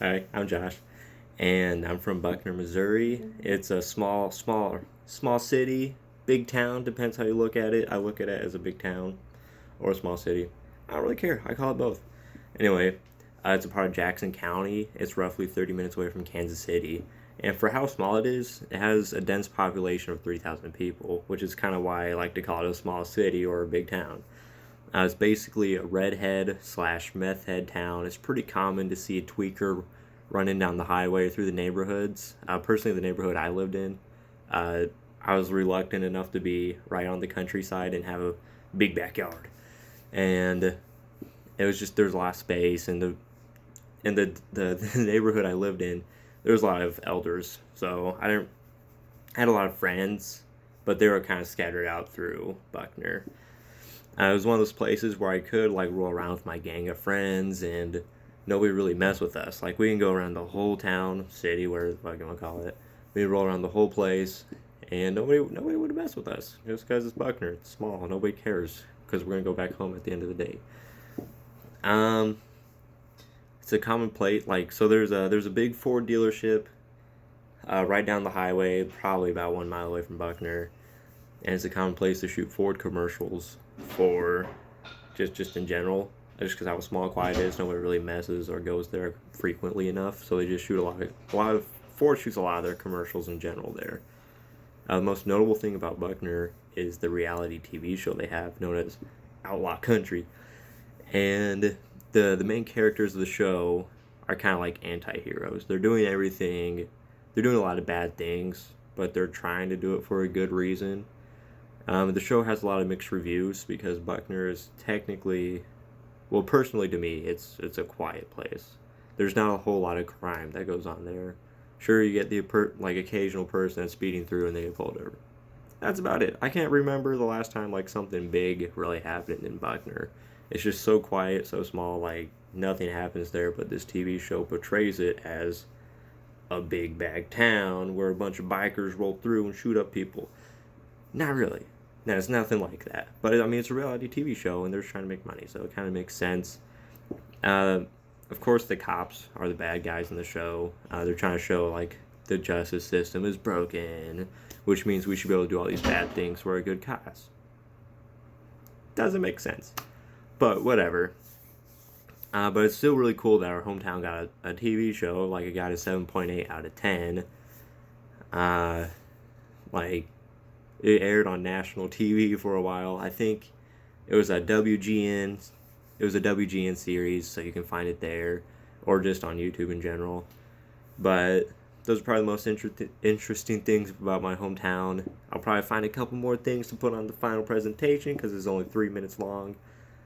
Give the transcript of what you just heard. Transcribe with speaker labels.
Speaker 1: Hi, I'm Josh, and I'm from Buckner, Missouri. It's a small city, big town. Depends how you look at it. I look at it as a big town or a small city. I don't really care. I call it both. Anyway, it's a part of Jackson County. It's roughly 30 minutes away from Kansas City. And for how small it is, it has a dense population of 3,000 people, which is kind of why I like to call it a small city or a big town. It's basically a redhead slash meth head town. It's pretty common to see a tweaker running down the highway through the neighborhoods. Personally, the neighborhood I lived in, uh, I was reluctant enough to be right on the countryside and have a big backyard, and it was just there's a lot of space, and the neighborhood I lived in, there was a lot of elders, so I had a lot of friends, but they were kind of scattered out through Buckner. It was one of those places where I could like roll around with my gang of friends and nobody really mess with us. Like we can go around the whole town, city, whatever the fuck you want to call it. We roll around the whole place and nobody would mess with us just because it's Buckner. It's small. Nobody cares because we're gonna go back home at the end of the day. Um, it's a common plate. Like so, there's a big Ford dealership right down the highway, probably about 1 mile away from Buckner, and it's a common place to shoot Ford commercials for just in general. Just because how small and quiet it is, nobody really messes or goes there frequently enough. So they just shoot a lot of Ford shoots a lot of their commercials in general there. The most notable thing about Buckner is the reality TV show they have, known as Outlaw Country, and the main characters of the show are kind of like anti-heroes. They're doing everything. They're doing a lot of bad things, but they're trying to do it for a good reason. The show has a lot of mixed reviews because Buckner is technically, well, personally to me, it's a quiet place. There's not a whole lot of crime that goes on there. Sure, you get the like occasional person that's speeding through and they get pulled over. That's about it. I can't remember the last time like something big really happened in Buckner. It's just so quiet, so small, like nothing happens there. But this TV show portrays it as a big bag town where a bunch of bikers roll through and shoot up people. Not really. No, it's nothing like that. But I mean, it's a reality TV show, and they're trying to make money, so it kind of makes sense. Uh, of course, the cops are the bad guys in the show. They're trying to show like the justice system is broken, which means we should be able to do all these bad things for a good cause. Doesn't make sense, but whatever. But it's still really cool that our hometown got a TV show. Like it got a 7.8 out of 10. Uh, like it aired on national TV for a while. I think it was a WGN. It was a WGN series, so you can find it there, or just on YouTube in general. But those are probably the most interesting things about my hometown. I'll probably find a couple more things to put on the final presentation because it's only 3 minutes long.